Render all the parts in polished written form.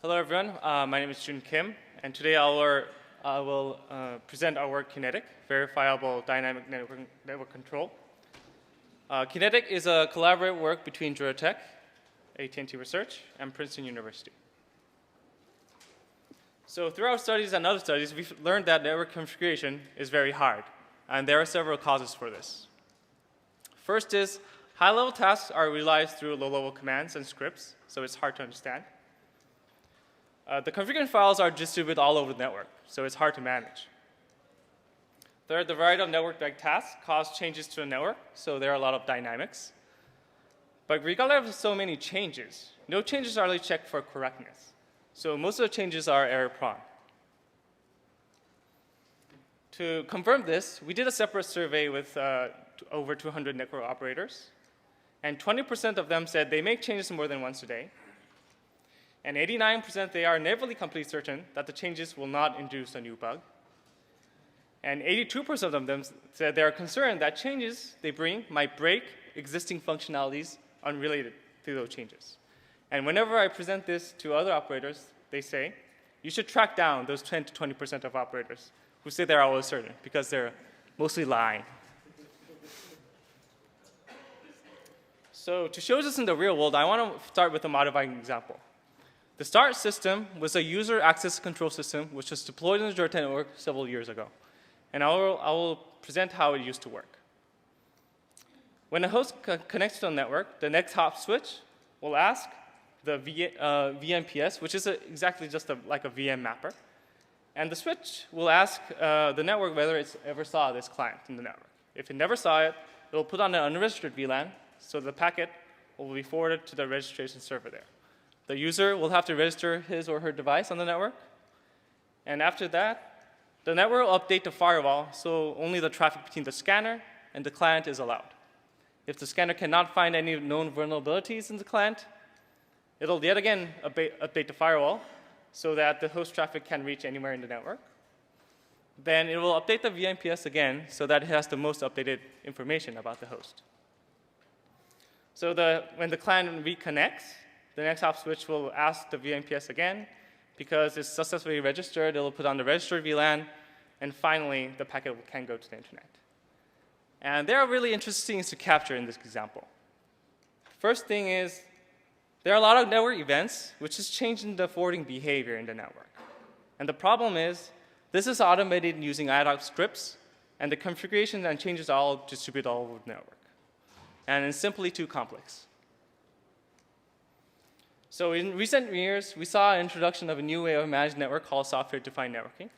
Hello, everyone. My name is Jun Kim, and today I will present our work, Kinetic, Verifiable Dynamic Network Control. Kinetic is a collaborative work between Georgia Tech, AT&T Research, and Princeton University. So through our studies and other studies, we've learned that network configuration is very hard, and there are several causes for this. First is high-level tasks are realized through low-level commands and scripts, so it's hard to understand. The configuration files are distributed all over the network, so it's hard to manage. Third, the variety of network-like tasks cause changes to the network, so there are a lot of dynamics. But regardless of so many changes, no changes are really checked for correctness. So most of the changes are error-prone. To confirm this, we did a separate survey with over 200 network operators, and 20% of them said they make changes more than once a day. And 89% they are nearly completely certain that the changes will not induce a new bug. And 82% of them said they are concerned that changes they bring might break existing functionalities unrelated to those changes. And whenever I present this to other operators, they say, you should track down those 10 to 20% of operators who say they're always certain, because they're mostly lying. So to show this in the real world, I want to start with a modifying example. The START system was a user access control system which was deployed in the Georgia Tech network several years ago. And I will present how it used to work. When a host connects to a network, the next hop switch will ask the VMPS, which is exactly just like a VM mapper. And the switch will ask the network whether it's ever saw this client in the network. If it never saw it, it will put on an unregistered VLAN, so the packet will be forwarded to the registration server there. The user will have to register his or her device on the network. And after that, the network will update the firewall so only the traffic between the scanner and the client is allowed. If the scanner cannot find any known vulnerabilities in the client, it'll yet again update the firewall so that the host traffic can reach anywhere in the network. Then it will update the VMPS again so that it has the most updated information about the host. So when the client reconnects, the next hop switch will ask the VMPS again. Because it's successfully registered, it will put on the registered VLAN, and finally, the packet can go to the internet. And there are really interesting things to capture in this example. First thing is, there are a lot of network events which is changing the forwarding behavior in the network. And the problem is, this is automated using ad hoc scripts, and the configuration and changes are all distributed all over the network. And it's simply too complex. So in recent years, we saw an introduction of a new way of managed network called software-defined networking.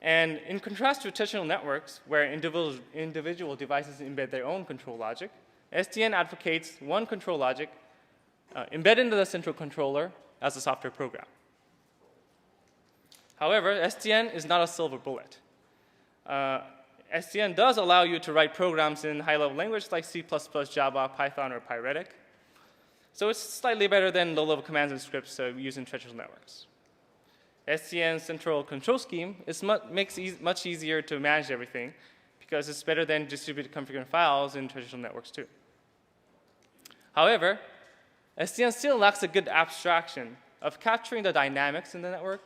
And in contrast to traditional networks, where individual devices embed their own control logic, SDN advocates one control logic embedded into the central controller as a software program. However, SDN is not a silver bullet. SDN does allow you to write programs in high-level language like C++, Java, Python, or Pyretic. So it's slightly better than low-level commands and scripts used in traditional networks. SDN's central control scheme makes it much easier to manage everything because it's better than distributed configuration files in traditional networks too. However, SDN still lacks a good abstraction of capturing the dynamics in the network.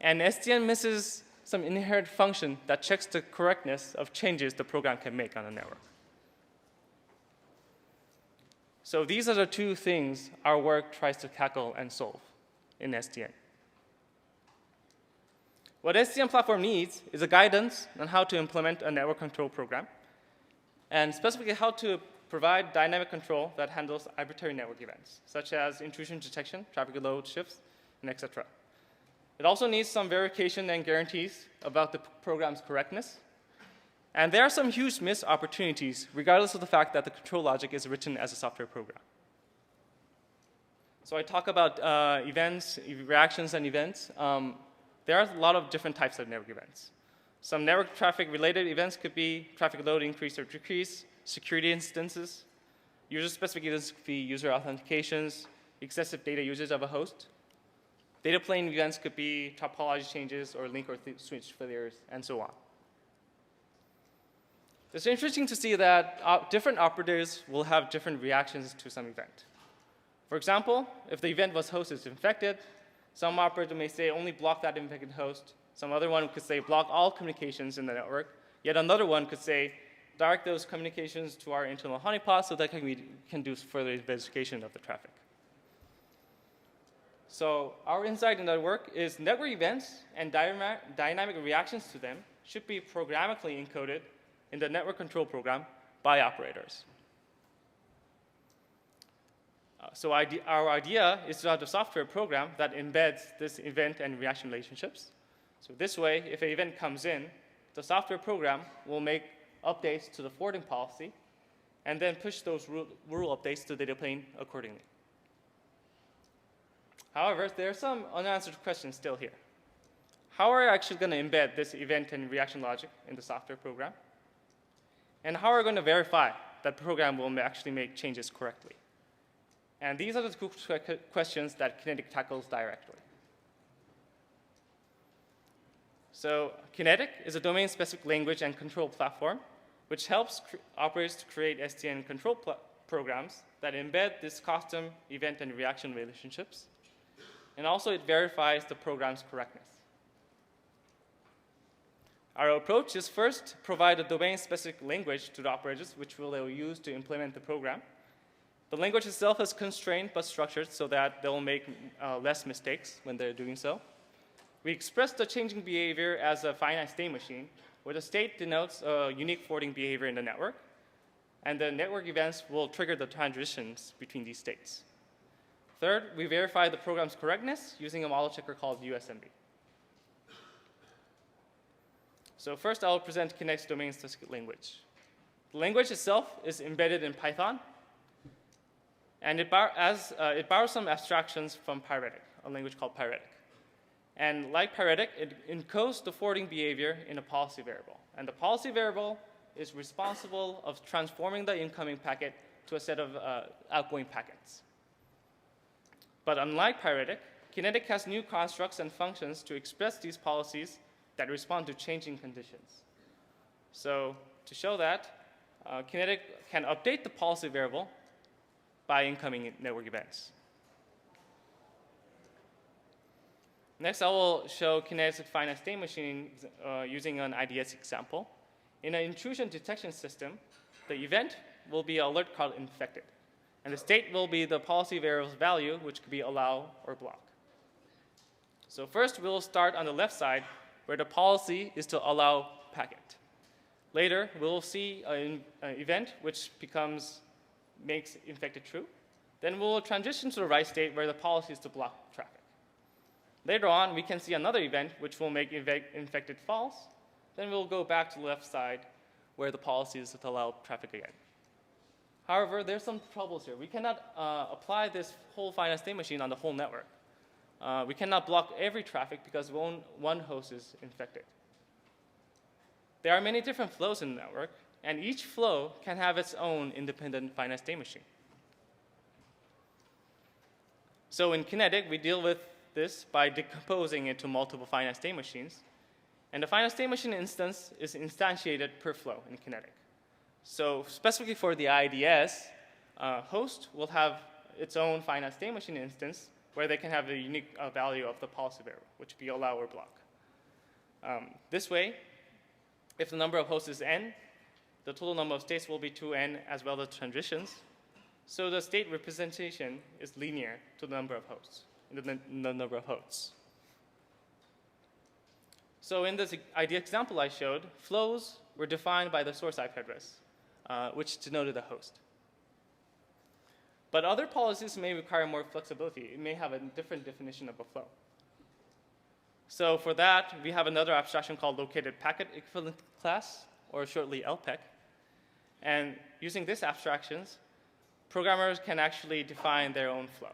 And SDN misses some inherent function that checks the correctness of changes the program can make on the network. So these are the two things our work tries to tackle and solve in SDN. What SCM Platform needs is a guidance on how to implement a network control program, and specifically how to provide dynamic control that handles arbitrary network events, such as intrusion detection, traffic load shifts, and etc. It also needs some verification and guarantees about the program's correctness. And there are some huge missed opportunities, regardless of the fact that the control logic is written as a software program. So I talk about events, reactions, and events. There are a lot of different types of network events. Some network traffic-related events could be traffic load increase or decrease, security instances, user-specific events could be user authentications, excessive data usage of a host. Data plane events could be topology changes or link or switch failures, and so on. It's interesting to see that different operators will have different reactions to some event. For example, if the event was host is infected, some operator may say only block that infected host. Some other one could say block all communications in the network. Yet another one could say direct those communications to our internal honeypot so that we can do further investigation of the traffic. So our insight in that work is network events and dynamic reactions to them should be programmatically encoded in the network control program by operators. So our idea is to have a software program that embeds this event and reaction relationships. So this way, if an event comes in, the software program will make updates to the forwarding policy and then push those rule updates to the data plane accordingly. However, there are some unanswered questions still here. How are we actually going to embed this event and reaction logic in the software program? And how are we going to verify that the program will actually make changes correctly? And these are the two questions that Kinetic tackles directly. So Kinetic is a domain-specific language and control platform which helps operators to create SDN control programs that embed this custom event and reaction relationships. And also it verifies the program's correctness. Our approach is first provide a domain-specific language to the operators which they'll use to implement the program. The language itself is constrained but structured so that they'll make less mistakes when they're doing so. We express the changing behavior as a finite state machine, where the state denotes a unique forwarding behavior in the network, and the network events will trigger the transitions between these states. Third, we verify the program's correctness using a model checker called USMB. So first, I'll present Kinetic's domain-specific language. The language itself is embedded in Python, and it borrows some abstractions from Pyretic, a language called Pyretic. And like Pyretic, it encodes the forwarding behavior in a policy variable. And the policy variable is responsible of transforming the incoming packet to a set of outgoing packets. But unlike Pyretic, Kinetic has new constructs and functions to express these policies that respond to changing conditions. So to show that, Kinetic can update the policy variable by incoming network events. Next, I will show Kinetic's finite state machine using an IDS example. In an intrusion detection system, the event will be an alert called infected. And the state will be the policy variable's value, which could be allow or block. So first, we'll start on the left side, where the policy is to allow packet. Later, we'll see an event which makes infected true. Then we'll transition to the right state, where the policy is to block traffic. Later on, we can see another event which will make infected false. Then we'll go back to the left side, where the policy is to allow traffic again. However, there's some troubles here. We cannot apply this whole finite state machine on the whole network. We cannot block every traffic because one host is infected. There are many different flows in the network, and each flow can have its own independent finite state machine. So in Kinetic, we deal with this by decomposing it to multiple finite state machines. And the finite state machine instance is instantiated per flow in Kinetic. So specifically for the IDS, host will have its own finite state machine instance where they can have the unique value of the policy variable, which would be allow or block. This way, if the number of hosts is n, the total number of states will be 2n as well as transitions. So the state representation is linear to the number of hosts, the number of hosts. So in this idea example I showed, flows were defined by the source IP address, which denoted the host. But other policies may require more flexibility. It may have a different definition of a flow. So for that, we have another abstraction called located packet equivalent class, or shortly LPEC. And using these abstractions, programmers can actually define their own flow.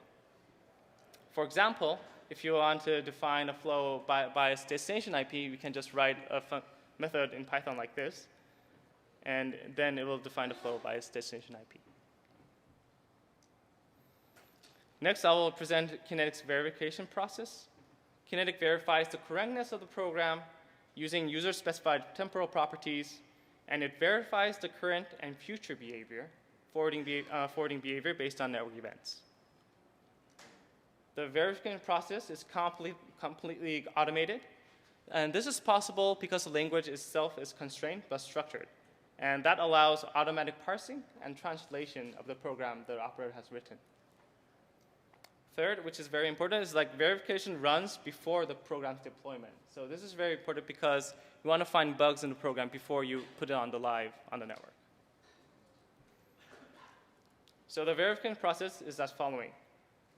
For example, if you want to define a flow by its destination IP, we can just write a method in Python like this, and then it will define the flow by its destination IP. Next, I will present Kinetic's verification process. Kinetic verifies the correctness of the program using user-specified temporal properties, and it verifies the current and future behavior, forwarding behavior based on network events. The verification process is completely automated. And this is possible because the language itself is constrained but structured. And that allows automatic parsing and translation of the program the operator has written. Third, which is very important, is like verification runs before the program's deployment. So this is very important because you want to find bugs in the program before you put it on the network. So the verification process is as following.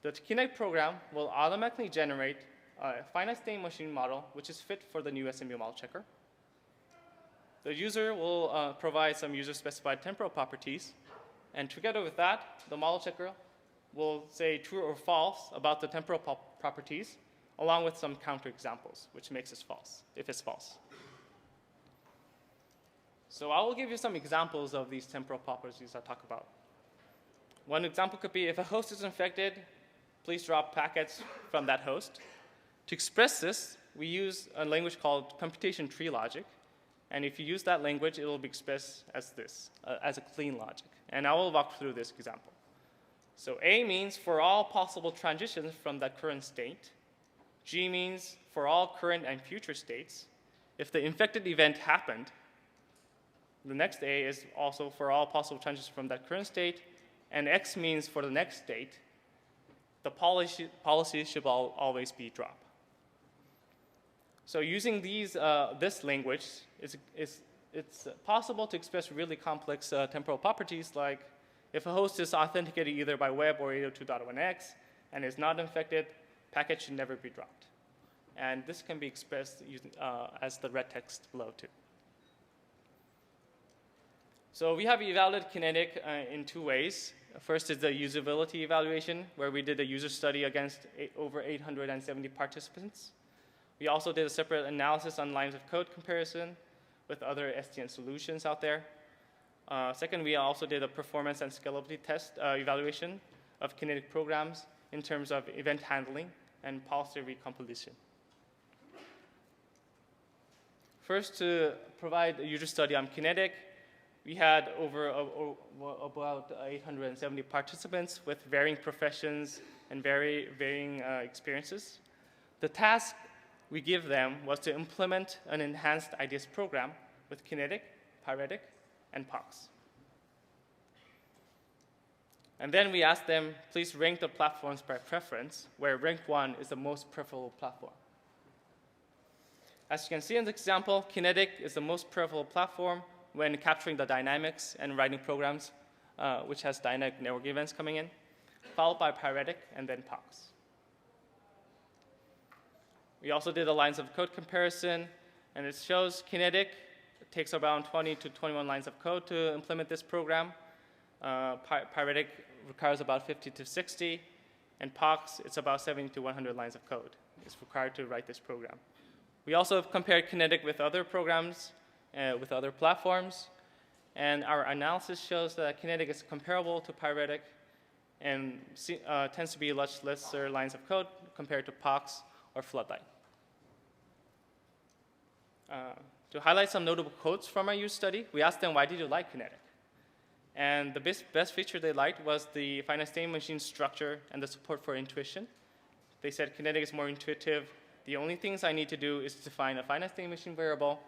The Kinetic program will automatically generate a finite state machine model which is fit for the new SMU model checker. The user will provide some user-specified temporal properties, and together with that, the model checker will say true or false about the temporal properties, along with some counterexamples, which makes it false, if it's false. So I will give you some examples of these temporal properties I talk about. One example could be if a host is infected, please drop packets from that host. To express this, we use a language called computation tree logic. And if you use that language, it will be expressed as this, as a clean logic. And I will walk through this example. So A means for all possible transitions from that current state. G means for all current and future states. If the infected event happened, the next A is also for all possible transitions from that current state. And X means for the next state. The policy should always be drop. So using this language, it's possible to express really complex temporal properties like if a host is authenticated either by web or 802.1x and is not infected, packets should never be dropped. And this can be expressed using, as the red text below too. So we have evaluated Kinetic in two ways. First is the usability evaluation, where we did a user study against over 870 participants. We also did a separate analysis on lines of code comparison with other SDN solutions out there. Second, we also did a performance and scalability test evaluation of Kinetic programs in terms of event handling and policy recomposition. First, to provide a user study on Kinetic, we had about 870 participants with varying professions and varying experiences. The task we give them was to implement an enhanced IDS program with Kinetic, Pyretic, and POX. And then we asked them, please rank the platforms by preference, where rank 1 is the most preferable platform. As you can see in the example, Kinetic is the most preferable platform when capturing the dynamics and writing programs, which has dynamic network events coming in, followed by Pyretic and then POX. We also did the lines of code comparison, and it shows Kinetic takes around 20 to 21 lines of code to implement this program. Pyretic requires about 50 to 60, and POX, it's about 70 to 100 lines of code is required to write this program. We also compared Kinetic with other programs, with other platforms, and our analysis shows that Kinetic is comparable to Pyretic and tends to be much lesser lines of code compared to POX or Floodlight. To highlight some notable quotes from our user study, we asked them, why did you like Kinetic? And the best feature they liked was the finite state machine structure and the support for intuition. They said Kinetic is more intuitive. The only things I need to do is to define a finite state machine variable.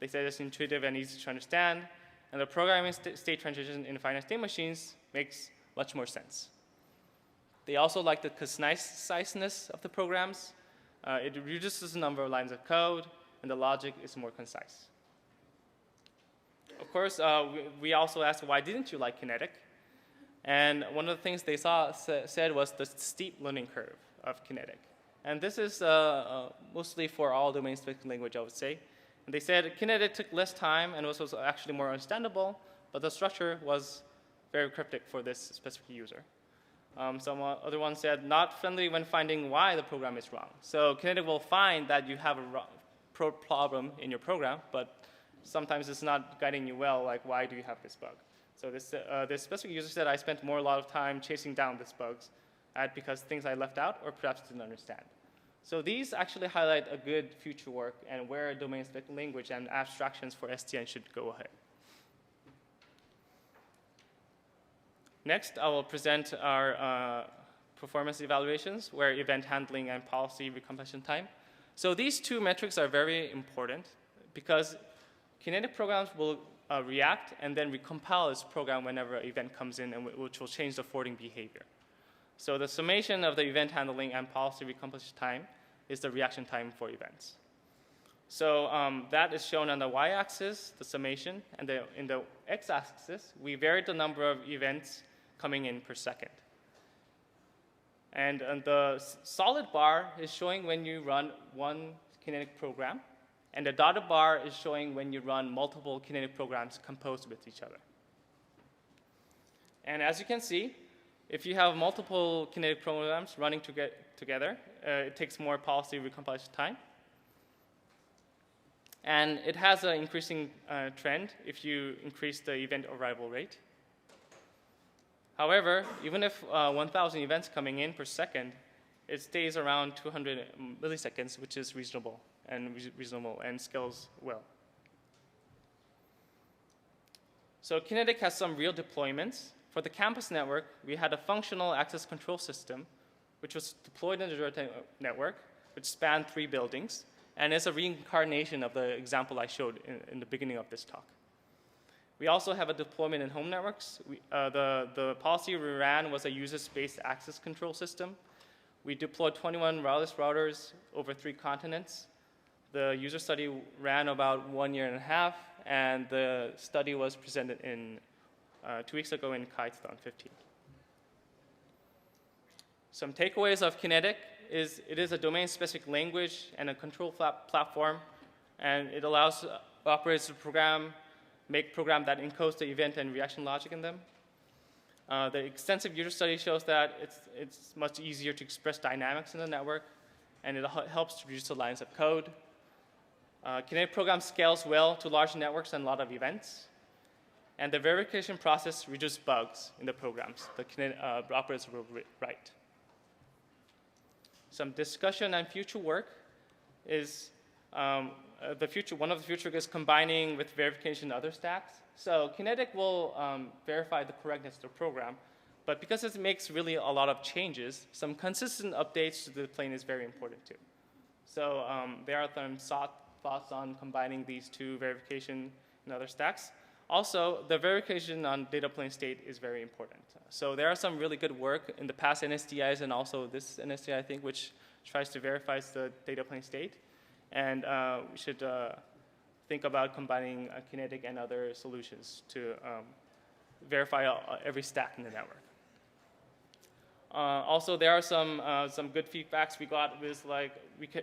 They said it's intuitive and easy to understand. And the programming state transition in finite state machines makes much more sense. They also like the conciseness of the programs. It reduces the number of lines of code, and the logic is more concise. Of course, we also asked, why didn't you like Kinetic? And one of the things they said was the steep learning curve of Kinetic. And this is mostly for all domain-specific language, I would say. And they said Kinetic took less time and was actually more understandable, but the structure was very cryptic for this specific user. Some other ones said not friendly when finding why the program is wrong. So Kinetic will find that you have a problem in your program, but sometimes it's not guiding you well, like why do you have this bug? So this specific user said I spent a lot of time chasing down these bugs because things I left out or perhaps didn't understand. So these actually highlight a good future work and where domain-specific language and abstractions for SDN should go ahead. Next, I will present our performance evaluations, where event handling and policy recompletion time. So these two metrics are very important because Kinetic programs will react and then recompile its program whenever an event comes in, and which will change the forwarding behavior. So the summation of the event handling and policy recompletion time is the reaction time for events. So that is shown on the y-axis, the summation, and in the x-axis, we varied the number of events coming in per second. And the solid bar is showing when you run one Kinetic program, and the dotted bar is showing when you run multiple Kinetic programs composed with each other. And as you can see, if you have multiple Kinetic programs running together, it takes more policy recompilation time. And it has an increasing trend if you increase the event arrival rate. However, even if 1,000 events coming in per second, it stays around 200 milliseconds, which is reasonable and scales well. So Kinetic has some real deployments. For the campus network, we had a functional access control system, which was deployed in the Georgia network, which spanned 3 buildings, and is a reincarnation of the example I showed in the beginning of this talk. We also have a deployment in home networks. The policy we ran was a user-space access control system. We deployed 21 wireless routers over 3 continents. The user study ran about 1.5 years, and the study was presented in 2 weeks ago in KiteSton 15. Some takeaways of Kinetic is it is a domain-specific language and a control platform, and it allows operators to make program that encodes the event and reaction logic in them. The extensive user study shows that it's much easier to express dynamics in the network, and it helps to reduce the lines of code. Kinetic program scales well to large networks and a lot of events. And the verification process reduces bugs in the programs the operators will write. Some discussion on future work is one of the future is combining with verification in other stacks. So Kinetic will verify the correctness of the program, but because it makes really a lot of changes, some consistent updates to the plane is very important too. So there are some thoughts on combining these two verification in other stacks. Also, the verification on data plane state is very important. So there are some really good work in the past NSDIs and also this NSDI, I think, which tries to verify the data plane state. And we should think about combining Kinetic and other solutions to verify every stack in the network. Also, there are some good feedbacks we got with like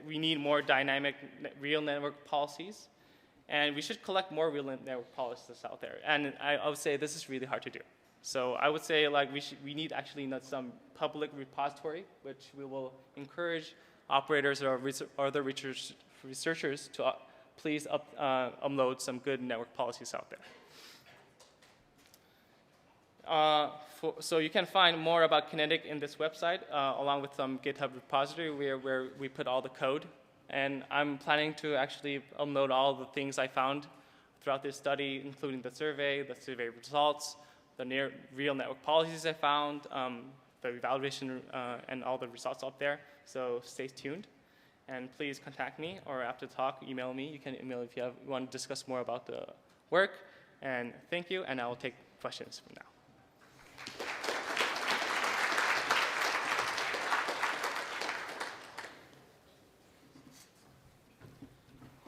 we need more dynamic real network policies. And we should collect more real network policies out there. And I would say this is really hard to do. So I would say like we need actually some public repository, which we will encourage operators or other researchers to please upload some good network policies out there. So you can find more about Kinetic in this website, along with some GitHub repository where we put all the code. And I'm planning to actually upload all the things I found throughout this study, including the survey results, the real network policies I found, the evaluation, and all the results up there. So stay tuned. And please contact me, or after the talk, email me. You can email if you want to discuss more about the work. And thank you, and I will take questions from now.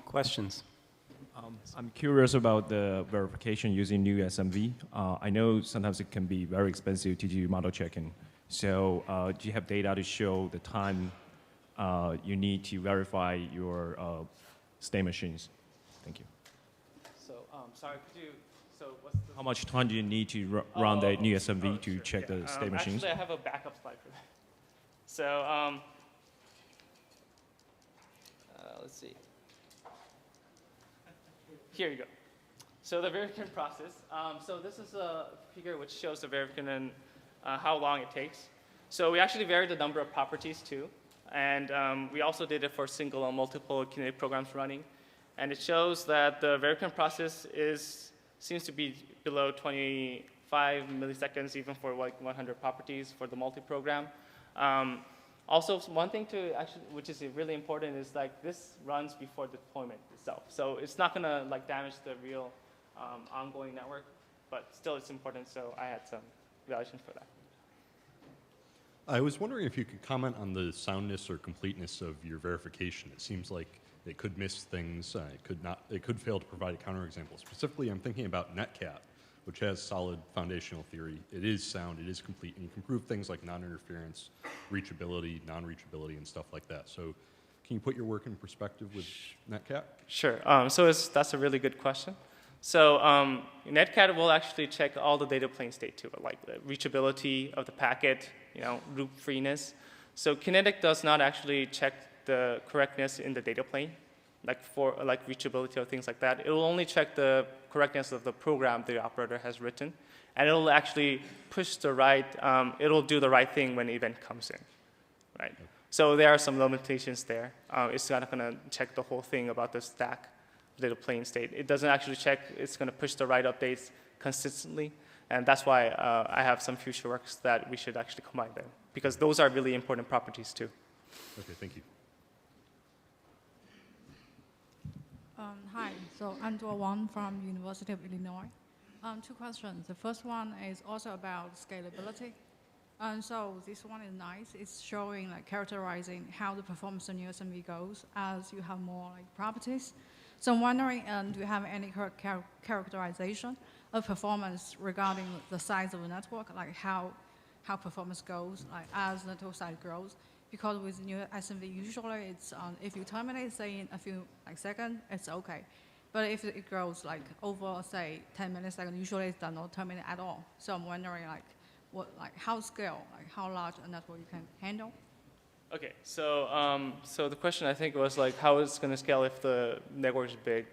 Questions? I'm curious about the verification using new SMV. I know sometimes it can be very expensive to do model checking. So do you have data to show the time you need to verify your state machines? Thank you. So sorry, could you, so what's the... How much time do you need to run the new SMV to check the state machines? Actually, I have a backup slide for that. So let's see. Here you go. So the verification process. So this is a figure which shows the verification and how long it takes. So we actually varied the number of properties too. And we also did it for single and multiple Kinetic programs running. And it shows that the verification process seems to be below 25 milliseconds even for like 100 properties for the multi-program. Also, one thing to actually, which is really important, is like this runs before the deployment itself. So it's not going to like damage the real ongoing network, but still it's important. So I had some evaluation for that. I was wondering if you could comment on the soundness or completeness of your verification. It seems like it could miss things. It could fail to provide a counterexample. Specifically, I'm thinking about Netcat, which has solid foundational theory. It is sound, it is complete, and you can prove things like non-interference, reachability, non-reachability, and stuff like that. So can you put your work in perspective with Netcat? Sure. That's a really good question. So Netcat will actually check all the data plane state too, like the reachability of the packet, loop freeness. So Kinetic does not actually check the correctness in the data plane, like for like reachability or things like that. It will only check the correctness of the program the operator has written, and it'll actually push the right. It'll do the right thing when the event comes in, right? Okay. So there are some limitations there. It's not going to check the whole thing about the stack data plane state. It doesn't actually check. It's going to push the right updates consistently, and that's why I have some future works that we should actually combine them, because those are really important properties too. Okay, thank you. Hi, so I'm Dua Wang from University of Illinois. Two questions. The first one is also about scalability. So this one is nice. It's showing, like, characterizing how the performance on USMV goes as you have more like properties. So I'm wondering, do you have any characterization of performance regarding the size of the network, like how performance goes, like as the network size grows? Because with new SMV, usually it's if you terminate, say, in a few seconds, it's okay. But if it grows like over, say, 10 milliseconds, usually it does not terminate at all. So I'm wondering, how scale, how large a network you can handle? Okay, so the question I think was like how it's going to scale if the network is big,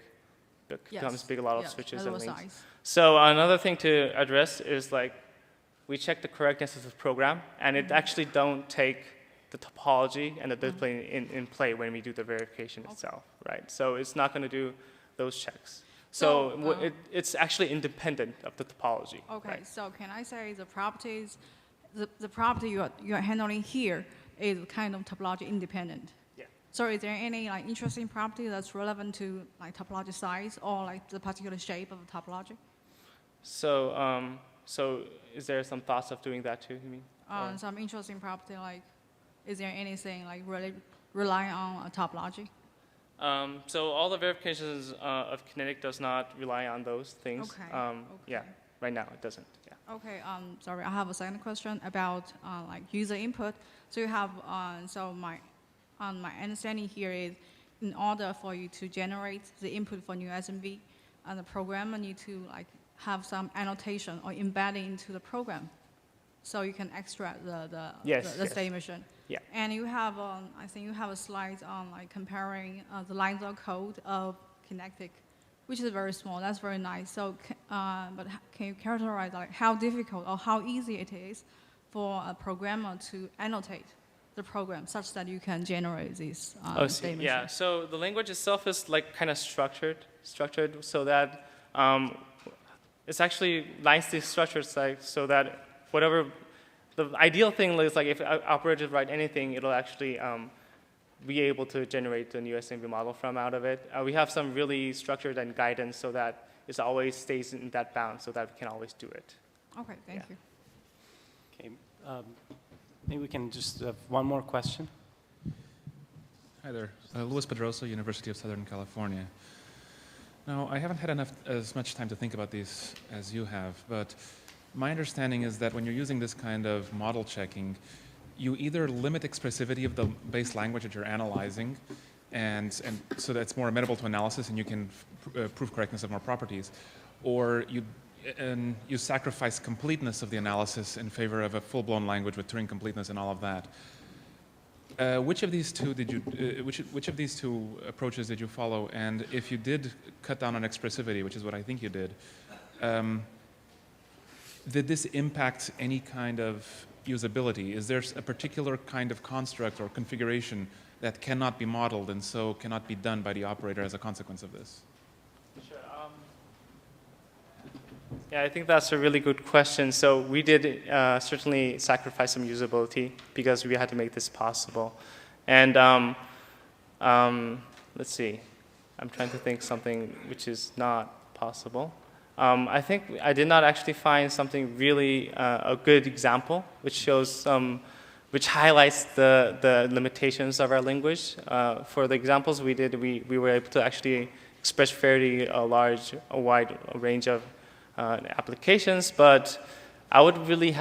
becomes big, a lot of switches and links. Size. So another thing to address is like we check the correctness of the program, and it actually don't take the topology and the display in play when we do the verification itself, right? So it's not going to do those checks. So it's actually independent of the topology. Okay, right? so can I say the properties, the property you're handling here is kind of topology independent? Yeah. So is there any interesting property that's relevant to topology size or the particular shape of the topology? So so is there some thoughts of doing that too, you mean? Some interesting property, is there anything really relying on a topology? So all the verifications of Kinetic does not rely on those things. Okay. Yeah, right now it doesn't. Yeah. Okay. Sorry, I have a second question about user input. So you have my understanding here is, in order for you to generate the input for new SMV, the programmer need to have some annotation or embedding into the program, so you can extract the state machine. Yeah. And you have, I think you have a slide on comparing the lines of code of Kinetic, which is very small. That's very nice. So, but can you characterize how difficult or how easy it is for a programmer to annotate the program such that you can generate this state machine? Yeah. So the language itself is kind of structured so that it's actually nicely structured so that whatever. The ideal thing is if operators write anything, it'll actually be able to generate the new SMV model from out of it. We have some really structured and guidance so that it always stays in that bound so that we can always do it. Okay, thank you. Okay, maybe we can just have one more question. Hi there, Luis Pedroso, University of Southern California. Now, I haven't had as much time to think about these as you have, but my understanding is that when you're using this kind of model checking, you either limit expressivity of the base language that you're analyzing, and so that it's more amenable to analysis and you can prove correctness of more properties, or you sacrifice completeness of the analysis in favor of a full-blown language with Turing completeness and all of that. Which of these two did you? Which of these two approaches did you follow? And if you did cut down on expressivity, which is what I think you did this impact any kind of usability? Is there a particular kind of construct or configuration that cannot be modeled and so cannot be done by the operator as a consequence of this? Sure. Yeah, I think that's a really good question. So we did certainly sacrifice some usability because we had to make this possible. And let's see. I'm trying to think something which is not possible. I think I did not actually find something really a good example which shows which highlights the limitations of our language. For the examples we did, we were able to actually express fairly a wide range of applications, but I would really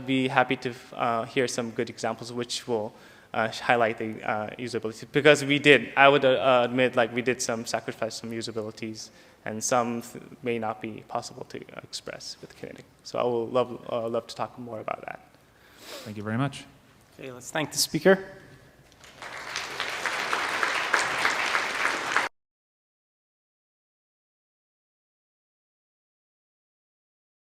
be happy to hear some good examples which will highlight the usability, because we did, I would admit, like we did sacrifice some usabilities, and some may not be possible to express with Kinetic. So I will love to talk more about that. Thank you very much. Okay, let's thank the speaker.